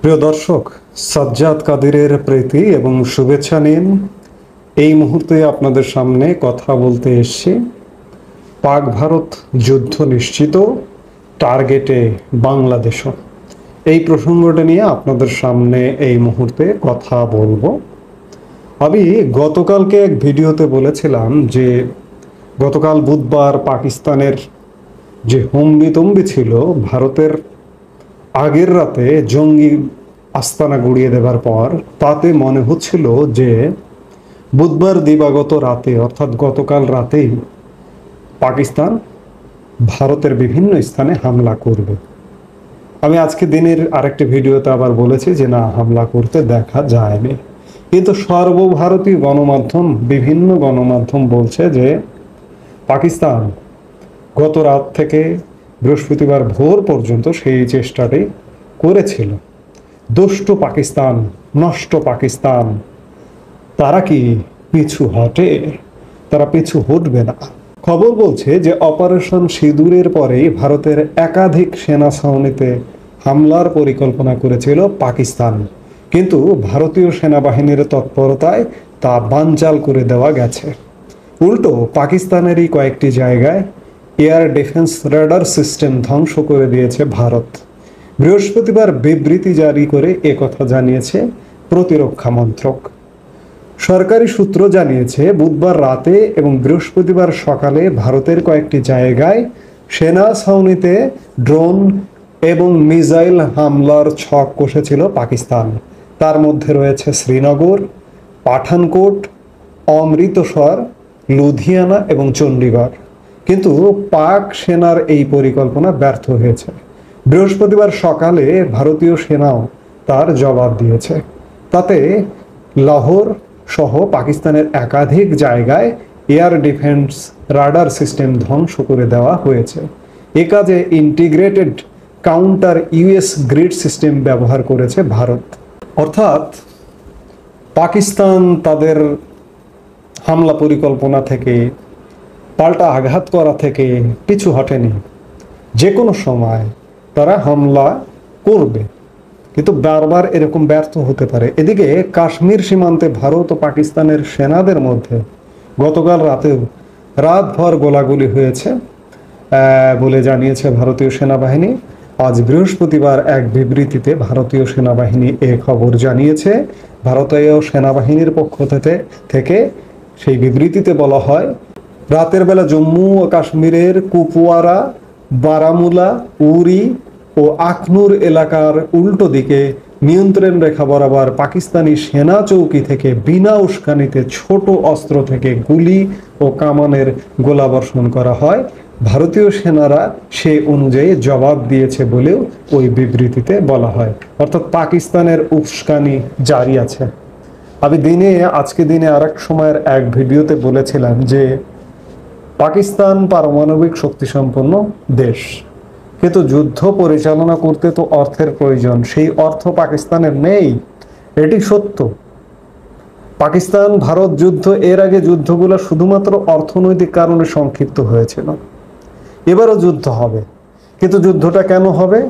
প্রিয় দর্শক, সাজ্জাদ কাদিরের প্রীতি এবং শুভেচ্ছা নিন। এই মুহূর্তে আপনাদের সামনে কথা বলতে এসেছি পাক ভারত যুদ্ধ নিশ্চিত, টার্গেটে বাংলাদেশও। এই প্রসঙ্গটা নিয়ে আপনাদের সামনে এই মুহূর্তে কথা বলবো। আমি গতকালকে এক ভিডিওতে বলেছিলাম যে গতকাল বুধবার পাকিস্তানের যে হম্বিতম্বি ছিল ভারতের আগের রাতে জঙ্গি আস্তানা গুড়িয়ে দেবার পর, তাতে মনে হচ্ছিল যে বুধবার দিবাগত রাতে অর্থাৎ গতকাল রাতেই পাকিস্তান ভারতের বিভিন্ন স্থানে হামলা করবে। আমি আজকে দিনের আরেকটি ভিডিওতে আবার বলেছি যে না, হামলা করতে দেখা যায়নি, কিন্তু সর্বভারতীয় গণমাধ্যম, বিভিন্ন গণমাধ্যম বলছে যে পাকিস্তান গত রাত থেকে বৃহস্পতিবার ভোর পর্যন্ত সেই চেষ্টাটি করেছিল। দুষ্ট পাকিস্তান, নষ্ট পাকিস্তান, তারা কি পিছু হটে? তারা পিছু হটবে না। খবর বলছে যে অপারেশন সিঁদুরের পরেই ভারতের একাধিক সেনা ছাউনিতে হামলার পরিকল্পনা করেছিল পাকিস্তান, কিন্তু ভারতীয় সেনাবাহিনীর তৎপরতায় তা বানচাল করে দেওয়া গেছে। উল্টো পাকিস্তানেরই কয়েকটি জায়গায় এয়ার ডিফেন্স রাডার সিস্টেম ধ্বংস করে দিয়েছে ভারত। বৃহস্পতিবার বিবৃতি জারি করে একথা জানিয়েছে প্রতিরক্ষা মন্ত্রক। সরকারি সূত্র জানিয়েছে বুধবার রাতে এবং বৃহস্পতিবার সকালে ভারতের কয়েকটি জায়গায় সেনা ছাউনিতে ড্রোন এবং মিসাইল হামলার ছক কষেছিল পাকিস্তান। তার মধ্যে রয়েছে শ্রীনগর, পাঠানকোট, অমৃতসর, লুধিয়ানা এবং চণ্ডীগড়। কিন্তু পাক সেনার এই পরিকল্পনা ব্যর্থ হয়েছে। বৃহস্পতিবার সকালে ভারতীয় সেনাও তার জবাব দিয়েছে। তাতে লাহোর সহ পাকিস্তানের একাধিক জায়গায় এয়ার ডিফেন্স রাডার সিস্টেম ধ্বংস করে দেওয়া হয়েছে। এ কাজে integrated counter US grid system ব্যবহার করেছে ভারত। অর্থাৎ পাকিস্তান তাদের হামলা পরিকল্পনা থেকে, পাল্টা আঘাত করা থেকে পিছু হটেনি। যে কোনো সময় তারা হামলা করবে, কিন্তু বারবার এরকম ব্যর্থ হতে পারে। এদিকে কাশ্মীর সীমান্তে ভারত ও পাকিস্তানের সেনাদের মধ্যে গতকাল রাতেও রাতভর গোলাগুলি হয়েছে বলে জানিয়েছে ভারতীয় সেনাবাহিনী। আজ বৃহস্পতিবার এক বিবৃতিতে ভারতীয় সেনাবাহিনী এ খবর জানিয়েছে। ভারতীয় সেনাবাহিনীর পক্ষ থেকে সেই বিবৃতিতে বলা হয়, রাতের বেলা জম্মু ও কাশ্মীরের কুপওয়ারা, বারামুলা, উরি ও আখনুর এলাকার উল্টো দিকে নিয়ন্ত্রণ রেখা বরাবর পাকিস্তানি সেনা চৌকি থেকে বিনা উস্কানিতে ছোট অস্ত্র থেকে গুলি ও কামানের গোলাবর্ষণ করা হয়। ভারতীয় সেনারা সে অনুযায়ী জবাব দিয়েছে বলেও ওই বিবৃতিতে বলা হয়। অর্থাৎ পাকিস্তানের উস্কানি জারি আছে। আমি আজকে দিনে আরেক সময়ের এক ভিডিওতে বলেছিলাম যে পাকিস্তান পারমাণবিক শক্তিসম্পন্ন দেশ, কিন্তু যুদ্ধ পরিচালনা করতে তো অর্থের প্রয়োজন। সেই অর্থ পাকিস্তানের নেই, এটি সত্য। পাকিস্তান ভারত যুদ্ধ, এর আগে যুদ্ধগুলো শুধুমাত্র অর্থনৈতিক কারণে সংক্ষিপ্ত হয়েছিল। এবারও যুদ্ধ হবে, কিন্তু যুদ্ধটা কেন হবে?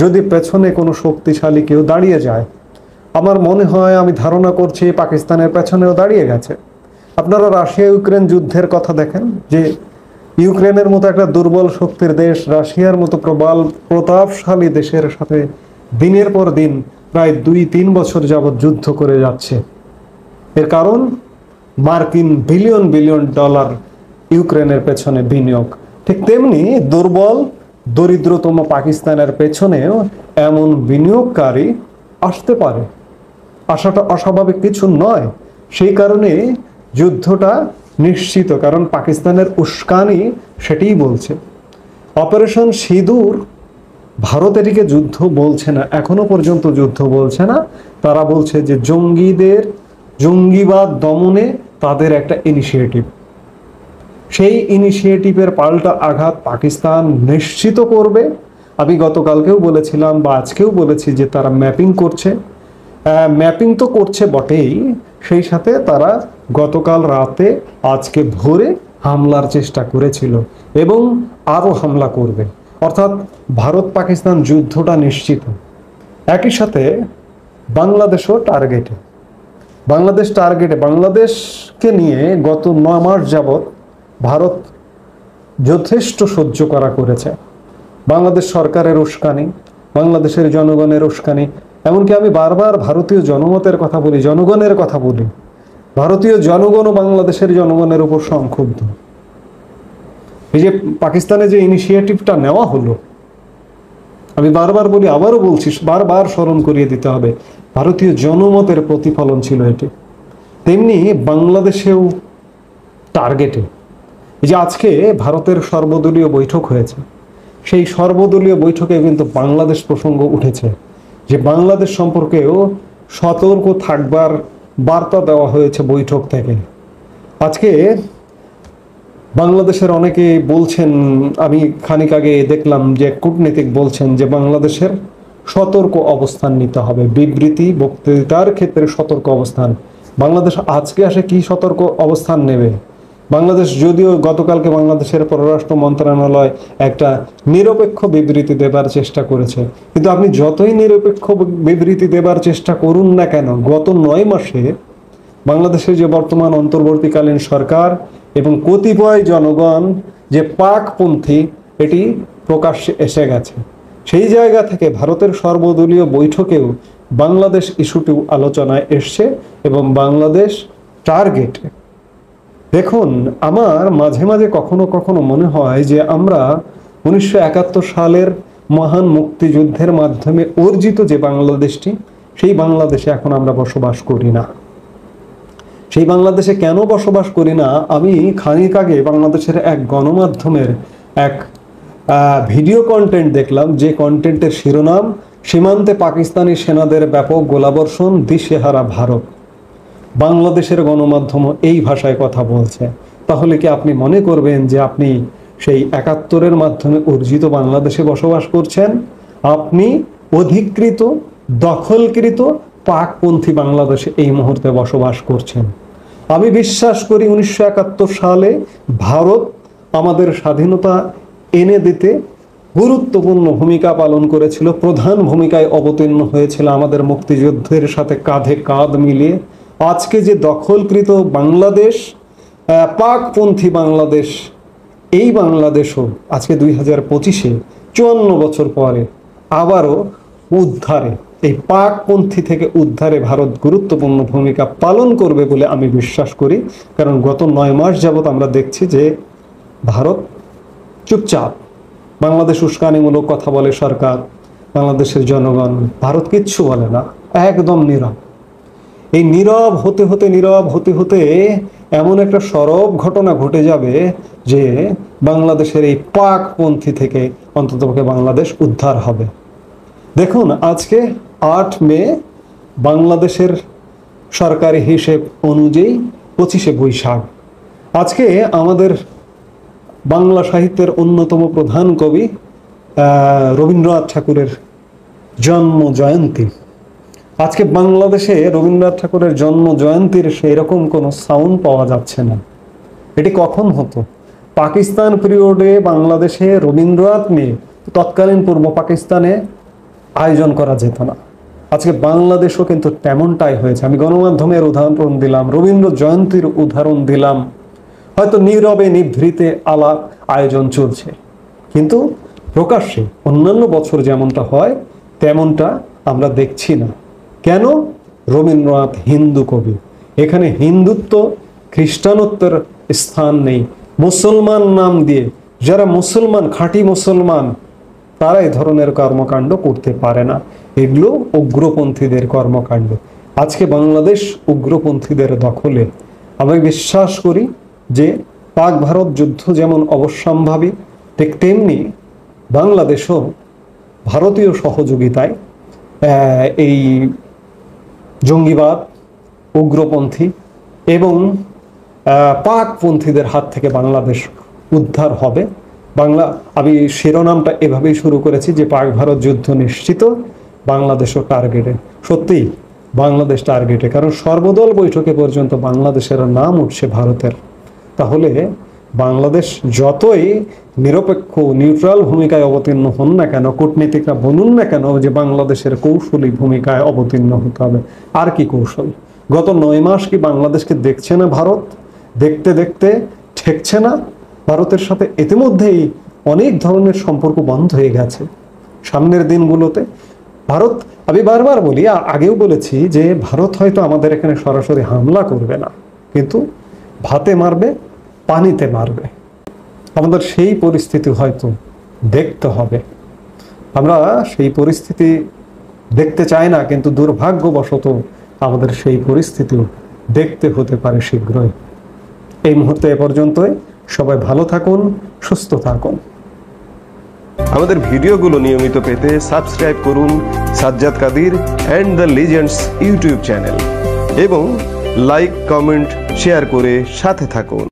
যদি পেছনে কোনো শক্তিশালী কেউ দাঁড়িয়ে যায়। আমার মনে হয়, আমি ধারণা করছি পাকিস্তানের পেছনেও দাঁড়িয়ে গেছে। আপনারা রাশিয়া ইউক্রেন যুদ্ধের কথা দেখেন, যে ইউক্রেনের মতো একটা দুর্বল শক্তির দেশ রাশিয়ার মতো প্রবল প্রতাপশালী দেশের সাথে দিনের পর দিন প্রায় 2-3 বছর যাবৎ যুদ্ধ করে যাচ্ছে। এর কারণ মার্কিন বিলিয়ন বিলিয়ন ডলার ইউক্রেনের পেছনে বিনিয়োগ। ঠিক তেমনি দুর্বল দরিদ্রতম পাকিস্তানের পেছনেও এমন বিনিয়োগকারী আসতে পারে। আসাটা অস্বাভাবিক কিছু নয়। সেই কারণে যুদ্ধটা নিশ্চিত, কারণ পাকিস্তানের উস্কানি সেটিই বলছে। অপারেশন সিঁদুর ভারত এটিকে যুদ্ধ বলছে না, এখনো পর্যন্ত যুদ্ধ বলছে না। তারা বলছে যে জঙ্গিবাদ দমনে তাদের একটা ইনিশিয়েটিভ। সেই ইনিশিয়েটিভের পাল্টা আঘাত পাকিস্তান নিশ্চিত করবে। আমি গতকালকেও বলেছিলাম বা আজকেও বলেছি যে তারা ম্যাপিং করছে। ম্যাপিং তো করছে বটেই, সেই সাথে তারা গতকাল রাতে আজকে ভোরে হামলার চেষ্টা করেছিল এবং আরও হামলা করবে। অর্থাৎ ভারত পাকিস্তান যুদ্ধটা নিশ্চিত। একই সাথে বাংলাদেশও টার্গেটে। বাংলাদেশকে নিয়ে গত 9 মাস যাবৎ ভারত যথেষ্ট সহ্য করেছে। বাংলাদেশ সরকারের উস্কানি, বাংলাদেশের জনগণের উস্কানি, এমনকি আমি বারবার ভারতীয় জনমতের কথা বলি, জনগণের কথা বলি। ভারতীয় জনগণও বাংলাদেশের জনগণের উপর সংক্ষুব্ধ। এই যে পাকিস্তানে যে ইনিশিয়েটিভটা নেওয়া হলো, আমি বারবার বলি, আবারও বলছি, বারবার স্মরণ করিয়ে দিতে হবে, ভারতীয় জনমতের প্রতিফলন ছিল এটি। তেমনি বাংলাদেশেও টার্গেটে। এই যে আজকে ভারতের সর্বদলীয় বৈঠক হয়েছে, সেই সর্বদলীয় বৈঠকে কিন্তু বাংলাদেশ প্রসঙ্গ উঠেছে, যে বাংলাদেশ সম্পর্কেও সতর্ক থাকবার বার্তা দেওয়া হয়েছে বৈঠক থেকে। আজকে বাংলাদেশের অনেকে বলছেন, আমি খানিক আগে দেখলাম যে কূটনীতিক বলছেন যে বাংলাদেশের সতর্ক অবস্থান নিতে হবে, বিবৃতি বক্তৃতার ক্ষেত্রে সতর্ক অবস্থান। বাংলাদেশ আজকে আসে কি সতর্ক অবস্থান নেবে? বাংলাদেশ যদিও গতকালকে বাংলাদেশের পররাষ্ট্র মন্ত্রণালয় একটা নিরপেক্ষ বিবৃতি দেবার চেষ্টা করেছে, কিন্তু আপনি যতই নিরপেক্ষ বিবৃতি দেবার চেষ্টা করুন না কেন, গত 9 মাসে বাংলাদেশের যে বর্তমান অন্তর্বর্তীকালীন সরকার এবং কতিপয় জনগণ যে পাকপন্থী, এটি প্রকাশ্যে এসে গেছে। সেই জায়গা থেকে ভারতের সর্বদলীয় বৈঠকেও বাংলাদেশ ইস্যুটি আলোচনায় এসছে এবং বাংলাদেশ টার্গেটে। দেখুন, আমার মাঝে মাঝে কখনো কখনো মনে হয় যে আমরা 1971 সালের মহান মুক্তিযুদ্ধের মাধ্যমে অর্জিত যে বাংলাদেশটি, সেই বাংলাদেশে এখন আমরা বসবাস করি না। সেই বাংলাদেশে কেন বসবাস করি না? আমি খানিক আগে বাংলাদেশের এক গণমাধ্যমের এক ভিডিও কন্টেন্ট দেখলাম, যে কন্টেন্টের শিরোনাম সীমান্তে পাকিস্তানি সেনাদের ব্যাপক গোলাবর্ষণ, দিশেহারা ভারত। বাংলাদেশের গণমাধ্যম এই ভাষায় কথা বলছে। তাহলে কি আপনি মনে করবেন যে আপনি সেই 71-এর মাধ্যমে অর্জিত বাংলাদেশে বসবাস করছেন? আপনি অধিকৃত, দখলকৃত পাকপন্থী বাংলাদেশে এই মুহূর্তে বসবাস করছেন। আমি বিশ্বাস করি 1971 সালে ভারত আমাদের স্বাধীনতা এনে দিতে গুরুত্বপূর্ণ ভূমিকা পালন করেছিল, প্রধান ভূমিকায় অবতীর্ণ হয়েছিল আমাদের মুক্তিযুদ্ধের সাথে কাঁধে কাঁধ মিলিয়ে। আজকে যে দখলকৃত বাংলাদেশ, পাকপন্থী বাংলাদেশ, এই বাংলাদেশও আজকে 2025-এ 54 বছর পরে আবারও উদ্ধারে, এই পাকপন্থী থেকে উদ্ধারে ভারত গুরুত্বপূর্ণ ভূমিকা পালন করবে বলে আমি বিশ্বাস করি। কারণ গত 9 মাস যাবৎ আমরা দেখছি যে ভারত চুপচাপ, বাংলাদেশ উস্কানিমূলক কথা বলে সরকার, বাংলাদেশের জনগণ, ভারত কিচ্ছু বলে না, একদম নীরব। এই নীরব হতে হতে এমন একটা সরব ঘটনা ঘটে যাবে যে বাংলাদেশের এই পাকপন্থী থেকে অন্ততপক্ষে বাংলাদেশ উদ্ধার হবে। দেখুন, আজকে 8 মে বাংলাদেশের সরকারি হিসেব অনুযায়ী 25শে বৈশাখ। আজকে আমাদের বাংলা সাহিত্যের অন্যতম প্রধান কবি রবীন্দ্রনাথ ঠাকুরের জন্ম জয়ন্তী। আজকে বাংলাদেশে রবীন্দ্রনাথ ঠাকুরের জন্ম জয়ন্তীর সেই রকম কোনো সাউন্ড পাওয়া যাচ্ছে না। এটি কখন হতো? পাকিস্তান পিরিয়ডে বাংলাদেশে রবীন্দ্রনাথ নিয়ে তৎকালীন পূর্ব পাকিস্তানে আয়োজন করা যেত না। আজকে বাংলাদেশও কিন্তু তেমনটাই হয়েছে। আমি গণমাধ্যমের উদাহরণ দিলাম, রবীন্দ্র জয়ন্তীর উদাহরণ দিলাম, হয়তো নীরবে নিভৃতে আয়োজন চলছে, কিন্তু প্রকাশ্যে অন্যান্য বছর যেমনটা হয় তেমনটা আমরা দেখছি না। কেন? রবীন্দ্রনাথ হিন্দু কবি, এখানে হিন্দুত্ব খ্রিস্টানত্বের স্থান নেই। মুসলমান নাম দিয়ে যারা মুসলমান, খাঁটি মুসলমান, তারা এই ধরনের কর্মকাণ্ড করতে পারে না। এগুলো উগ্রপন্থীদের কর্মকাণ্ড। আজকে বাংলাদেশ উগ্রপন্থীদের দখলে। আমি বিশ্বাস করি যে পাক ভারত যুদ্ধ যেমন অবশ্যম্ভাবী, ঠিক তেমনি বাংলাদেশও ভারতীয় সহযোগিতায় এই জঙ্গিবাদ, উগ্রপন্থী এবং পাকপন্থীদের হাত থেকে বাংলাদেশ উদ্ধার হবে। আমি শিরোনামটা এভাবেই শুরু করেছি যে পাক ভারত যুদ্ধ নিশ্চিত, বাংলাদেশও টার্গেটে। সত্যি বাংলাদেশ টার্গেটে, কারণ সর্বদল বৈঠকে পর্যন্ত বাংলাদেশের নাম উঠছে ভারতের। তাহলে বাংলাদেশ যতই নিরপেক্ষ নিউট্রাল ভূমিকায় অবতীর্ণ হন না কেন, কূটনীতিকরা বলুন না কেন যে বাংলাদেশের কৌশলী ভূমিকায় অবতীর্ণ হতে হবে, আর কি কৌশল? গত 9 মাস কি বাংলাদেশকে দেখছে না ভারত? দেখতে দেখতে ঠেকছে না ভারতের সাথে? ইতিমধ্যেই অনেক ধরনের সম্পর্ক বন্ধ হয়ে গেছে। সামনের দিনগুলোতে ভারত, আমি বারবার বলি, আগেও বলেছি যে ভারত হয়তো আমাদের এখানে সরাসরি হামলা করবে না, কিন্তু ভাতে মারবে, পানিতে মারবে। আমাদের সেই পরিস্থিতি হয়তো দেখতে হবে। আমরা সেই পরিস্থিতি দেখতে চাই না, কিন্তু দুর্ভাগ্যবশত আমাদের সেই পরিস্থিতিও দেখতে হতে পারে শীঘ্রই। এই মুহূর্তে এ পর্যন্তই। সবাই ভালো থাকুন, সুস্থ থাকুন। আমাদের ভিডিওগুলো নিয়মিত পেতে সাবস্ক্রাইব করুন Sajjad Kadir and the legends YouTube channel এবং লাইক, কমেন্ট, শেয়ার করে সাথে থাকুন।